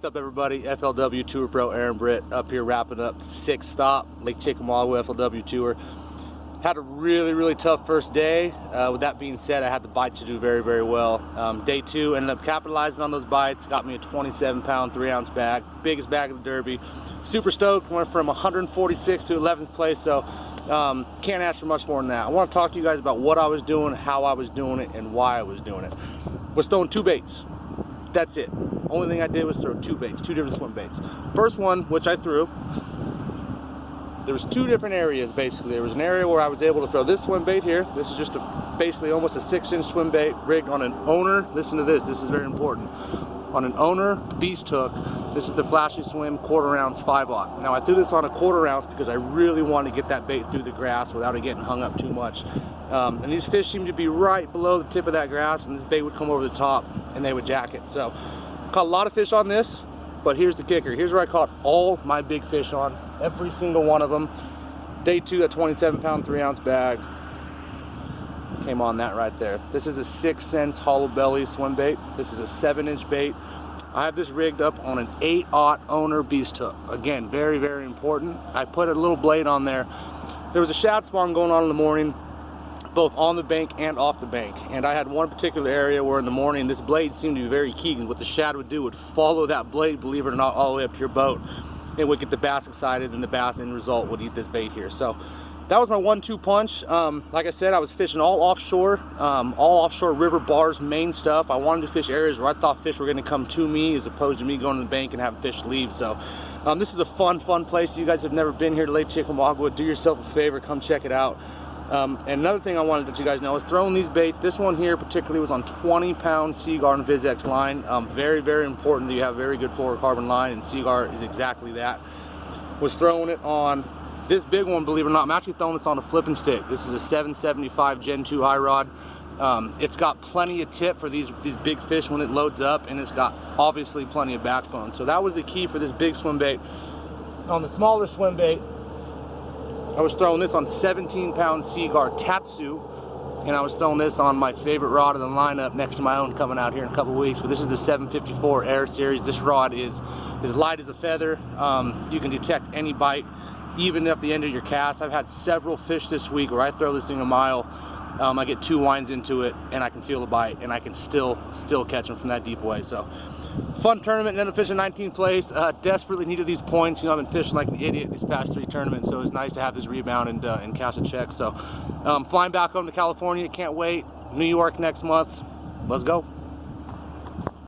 What's up, everybody? FLW Tour Pro Aaron Britt up here wrapping up the 6th stop, Lake Chickamagua FLW Tour. Had a really tough first day. With that being said, I had the bites to do very well. Day 2, ended up capitalizing on those bites. Got me a 27-pound, 3-ounce bag, biggest bag of the Derby. Super stoked. Went from 146 to 11th place, so can't ask for much more than that. I want to talk to you guys about what I was doing, how I was doing it, and why I was doing it. Was throwing 2 baits. That's it. Only thing I did was throw 2 baits, 2 different swim baits. First one, which I threw, there was 2 different areas basically. There was an area where I was able to throw this swim bait here. This is just basically almost a 6-inch swim bait rigged on an owner. Listen to this is very important. On an owner beast hook. This is the Flashy Swim 1/4 ounce 5/0. Now I threw this on a 1/4 ounce because I really wanted to get that bait through the grass without it getting hung up too much. And these fish seem to be right below the tip of that grass, and this bait would come over the top and they would jack it. So caught a lot of fish on this, but here's the kicker. Here's where I caught all my big fish on, every single one of them. Day 2, that 27-pound 3-ounce bag came on that right there. This is a 6 cents hollow belly swim bait. This is a 7-inch bait. I have this rigged up on an 8/0 owner beast hook. Again, very important. I put a little blade on there. There was a shad spawn going on in the morning, both on the bank and off the bank. And I had one particular area where in the morning this blade seemed to be very key, because what the shad would do would follow that blade, believe it or not, all the way up to your boat. It would get the bass excited, and the bass in result would eat this bait here. So that was my 1-2 punch. Like I said, I was fishing all offshore river bars, main stuff. I wanted to fish areas where I thought fish were gonna come to me as opposed to me going to the bank and having fish leave. So this is a fun place. If you guys have never been here to Lake Chickamagua, do yourself a favor, come check it out. And another thing I wanted to let you guys know is throwing these baits. This one here particularly was on 20-pound Seaguar and VizX line. Very important that you have a very good fluorocarbon line, and Seaguar is exactly that. Was throwing it on this big one, believe it or not. I'm actually throwing this on a flipping stick. This is a 775 Gen 2 high rod. It's got plenty of tip for these big fish when it loads up, and it's got obviously plenty of backbone. So that was the key for this big swim bait. On the smaller swim bait, I was throwing this on 17-pound Seaguar Tatsu, and I was throwing this on my favorite rod in the lineup next to my own coming out here in a couple weeks. But this is the 754 Air Series. This rod is as light as a feather. You can detect any bite, even at the end of your cast. I've had several fish this week where I throw this thing a mile, I get 2 winds into it, and I can feel the bite, and I can still catch them from that deep away. So fun tournament, ended up fishing 19th place. Desperately needed these points. You know, I've been fishing like an idiot these past 3 tournaments, so it was nice to have this rebound and cash a check. So flying back home to California, can't wait. New York next month. Let's go.